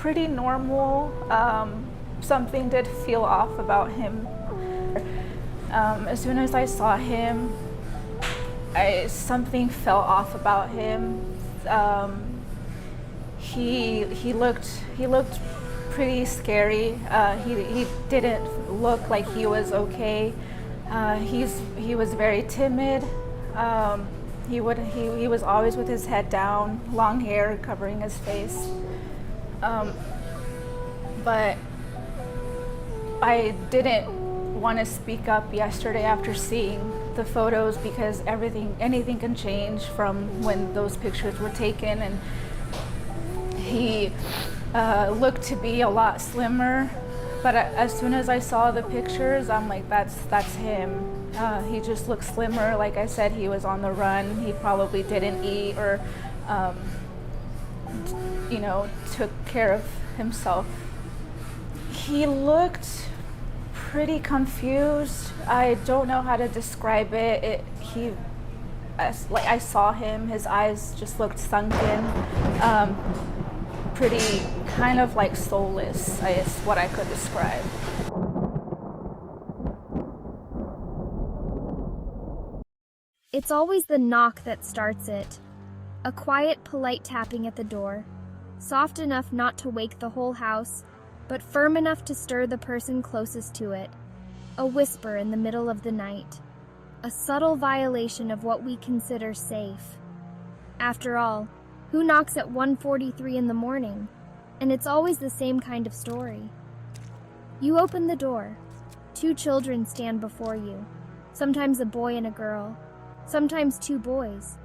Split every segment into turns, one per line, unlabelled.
Pretty normal. Something did feel off about him. As soon as I saw him, something felt off about him. He looked pretty scary. He didn't look like he was okay. He was very timid. He was always with his head down, long hair covering his face. But I didn't want to speak up yesterday after seeing the photos because anything can change from when those pictures were taken, and he looked to be a lot slimmer. But as soon as I saw the pictures, I'm like, that's him. He just looked slimmer. Like I said, he was on the run. He probably didn't eat or, took care of himself. He looked pretty confused. I don't know how to describe it. I saw him. His eyes just looked sunken. Pretty kind of like soulless is what I could describe.
It's always the knock that starts it. A quiet, polite tapping at the door, soft enough not to wake the whole house, but firm enough to stir the person closest to it. A whisper in the middle of the night. A subtle violation of what we consider safe. After all, who knocks at 1:43 in the morning? And it's always the same kind of story. You open the door. 2 children stand before you. Sometimes a boy and a girl. Sometimes 2 boys.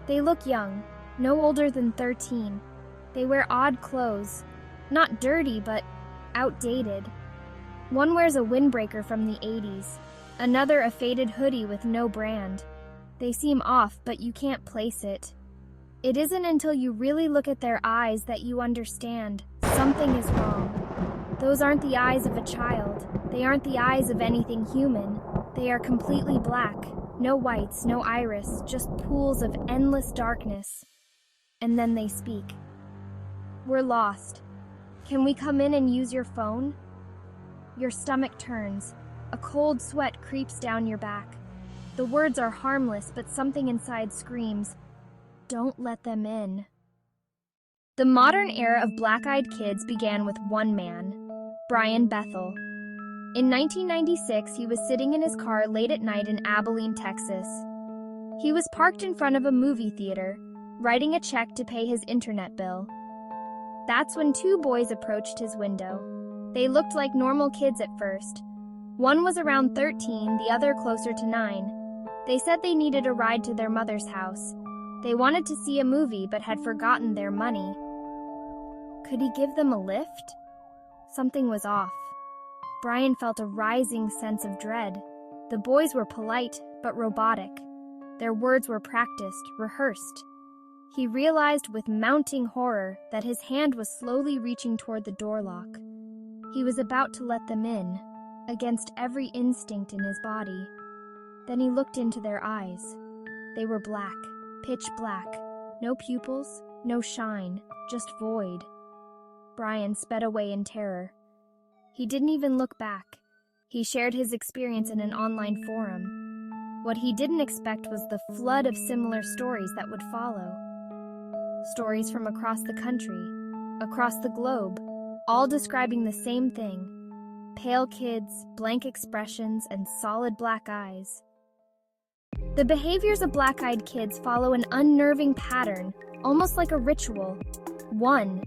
They look young, no older than 13. They wear odd clothes. Not dirty, but outdated. One wears a windbreaker from the 80s. Another a faded hoodie with no brand. They seem off, but you can't place it. It isn't until you really look at their eyes that you understand something is wrong. Those aren't the eyes of a child. They aren't the eyes of anything human. They are completely black. No whites, no iris, just pools of endless darkness. And then they speak. We're lost. Can we come in and use your phone? Your stomach turns. A cold sweat creeps down your back. The words are harmless, but something inside screams, don't let them in. The modern era of Black-Eyed Kids began with one man, Brian Bethel. In 1996, he was sitting in his car late at night in Abilene, Texas. He was parked in front of a movie theater, writing a check to pay his internet bill. That's when 2 boys approached his window. They looked like normal kids at first. One was around 13, the other closer to 9. They said they needed a ride to their mother's house. They wanted to see a movie but had forgotten their money. Could he give them a lift? Something was off. Brian felt a rising sense of dread. The boys were polite but robotic. Their words were practiced, rehearsed. He realized with mounting horror that his hand was slowly reaching toward the door lock. He was about to let them in, against every instinct in his body. Then he looked into their eyes. They were black. Pitch black. No pupils, no shine, just void. Brian sped away in terror. He didn't even look back. He shared his experience in an online forum. What he didn't expect was the flood of similar stories that would follow. Stories from across the country, across the globe, all describing the same thing. Pale kids, blank expressions, and solid black eyes. The behaviors of Black-Eyed Kids follow an unnerving pattern, almost like a ritual. 1.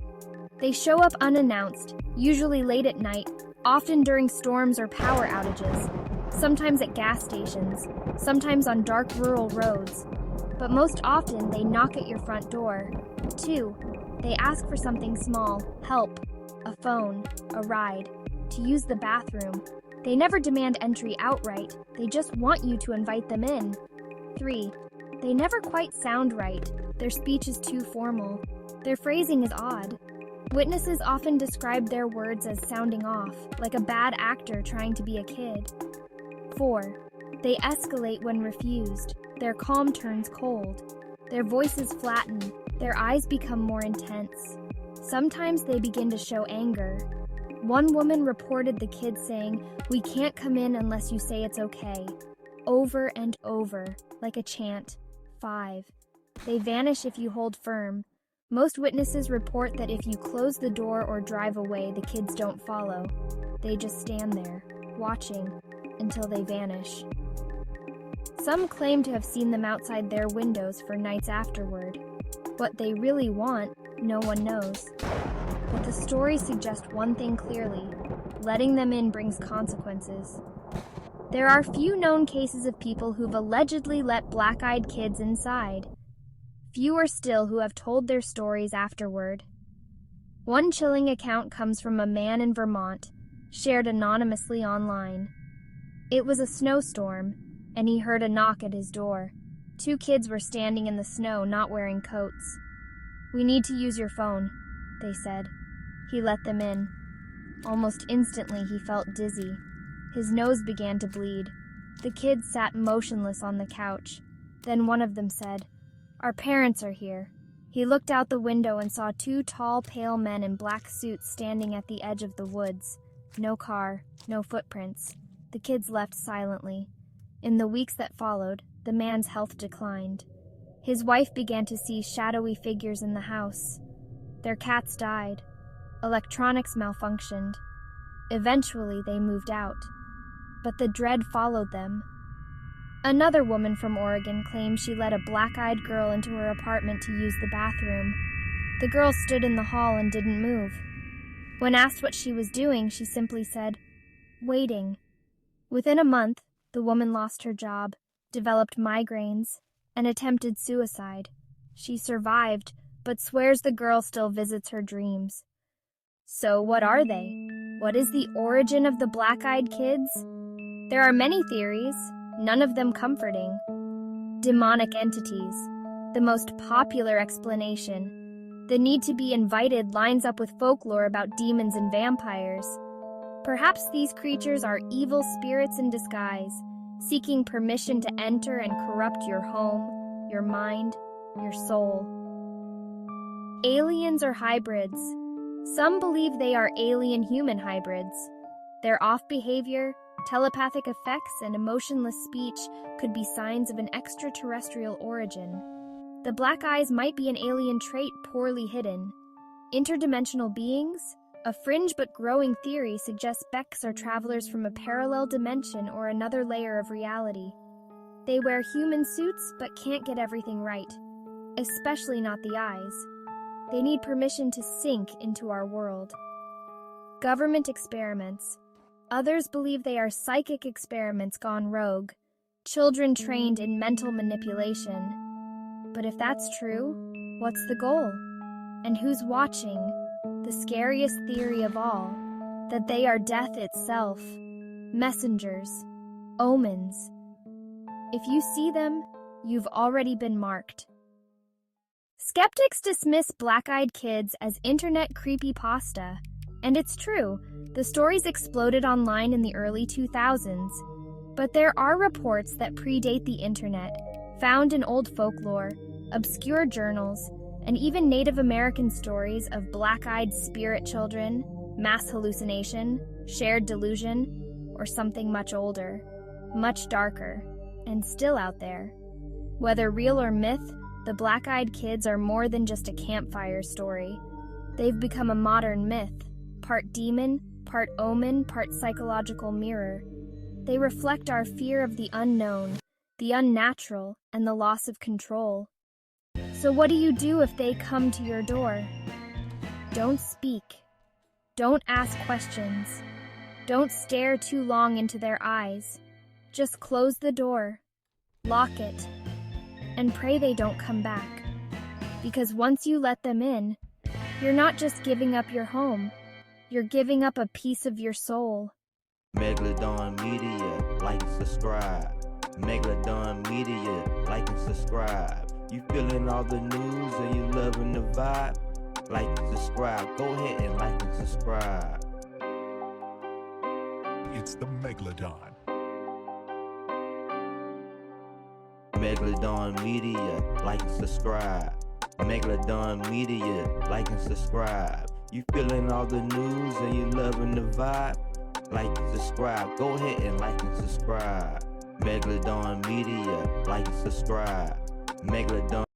They show up unannounced, usually late at night, often during storms or power outages, sometimes at gas stations, sometimes on dark rural roads. But most often, they knock at your front door. 2. They ask for something small, help, a phone, a ride, to use the bathroom. They never demand entry outright, they just want you to invite them in. 3. They never quite sound right. Their speech is too formal. Their phrasing is odd. Witnesses often describe their words as sounding off, like a bad actor trying to be a kid. 4. They escalate when refused. Their calm turns cold. Their voices flatten. Their eyes become more intense. Sometimes they begin to show anger. One woman reported the kids saying, "We can't come in unless you say it's okay," over and over, like a chant. 5. They vanish if you hold firm. Most witnesses report that if you close the door or drive away, the kids don't follow. They just stand there, watching, until they vanish. Some claim to have seen them outside their windows for nights afterward. What they really want, no one knows. But the stories suggest one thing clearly: letting them in brings consequences. There are few known cases of people who've allegedly let black-eyed kids inside. Fewer still who have told their stories afterward. One chilling account comes from a man in Vermont, shared anonymously online. It was a snowstorm, and he heard a knock at his door. 2 kids were standing in the snow, not wearing coats. "We need to use your phone," they said. He let them in. Almost instantly, he felt dizzy. His nose began to bleed. The kids sat motionless on the couch. Then one of them said, "Our parents are here." He looked out the window and saw 2 tall, pale men in black suits standing at the edge of the woods. No car, no footprints. The kids left silently. In the weeks that followed, the man's health declined. His wife began to see shadowy figures in the house. Their cats died. Electronics malfunctioned. Eventually, they moved out. But the dread followed them. Another woman from Oregon claimed she let a black-eyed girl into her apartment to use the bathroom. The girl stood in the hall and didn't move. When asked what she was doing, she simply said, "Waiting." Within a month, the woman lost her job, developed migraines, and attempted suicide. She survived, but swears the girl still visits her dreams. So what are they? What is the origin of the black-eyed kids? There are many theories, none of them comforting. Demonic entities, the most popular explanation. The need to be invited lines up with folklore about demons and vampires. Perhaps these creatures are evil spirits in disguise, seeking permission to enter and corrupt your home, your mind, your soul. Aliens or hybrids. Some believe they are alien-human hybrids. Their off-behavior, telepathic effects, and emotionless speech could be signs of an extraterrestrial origin. The black eyes might be an alien trait poorly hidden. Interdimensional beings? A fringe but growing theory suggests Becks are travelers from a parallel dimension or another layer of reality. They wear human suits but can't get everything right, especially not the eyes. They need permission to sink into our world. Government experiments. Others believe they are psychic experiments gone rogue, children trained in mental manipulation. But if that's true, what's the goal? And who's watching? The scariest theory of all, that they are death itself, messengers, omens. If you see them, you've already been marked. Skeptics dismiss black-eyed kids as internet creepypasta, and it's true, the stories exploded online in the early 2000s. But there are reports that predate the internet, found in old folklore, obscure journals, and even Native American stories of black-eyed spirit children, mass hallucination, shared delusion, or something much older, much darker, and still out there. Whether real or myth, the black-eyed kids are more than just a campfire story. They've become a modern myth, part demon, part omen, part psychological mirror. They reflect our fear of the unknown, the unnatural, and the loss of control. So what do you do if they come to your door? Don't speak. Don't ask questions. Don't stare too long into their eyes. Just close the door, lock it, and pray they don't come back. Because once you let them in, you're not just giving up your home, you're giving up a piece of your soul.
Megalodon Media, like and subscribe. Megalodon Media, like and subscribe. You feeling all the news and you loving the vibe? Like and subscribe. Go ahead and like and subscribe.
It's the Megalodon.
Megalodon Media, like and subscribe. Megalodon Media, like and subscribe. You feeling all the news and you loving the vibe? Like and subscribe. Go ahead and like and subscribe. Megalodon Media, like and subscribe. Megalodon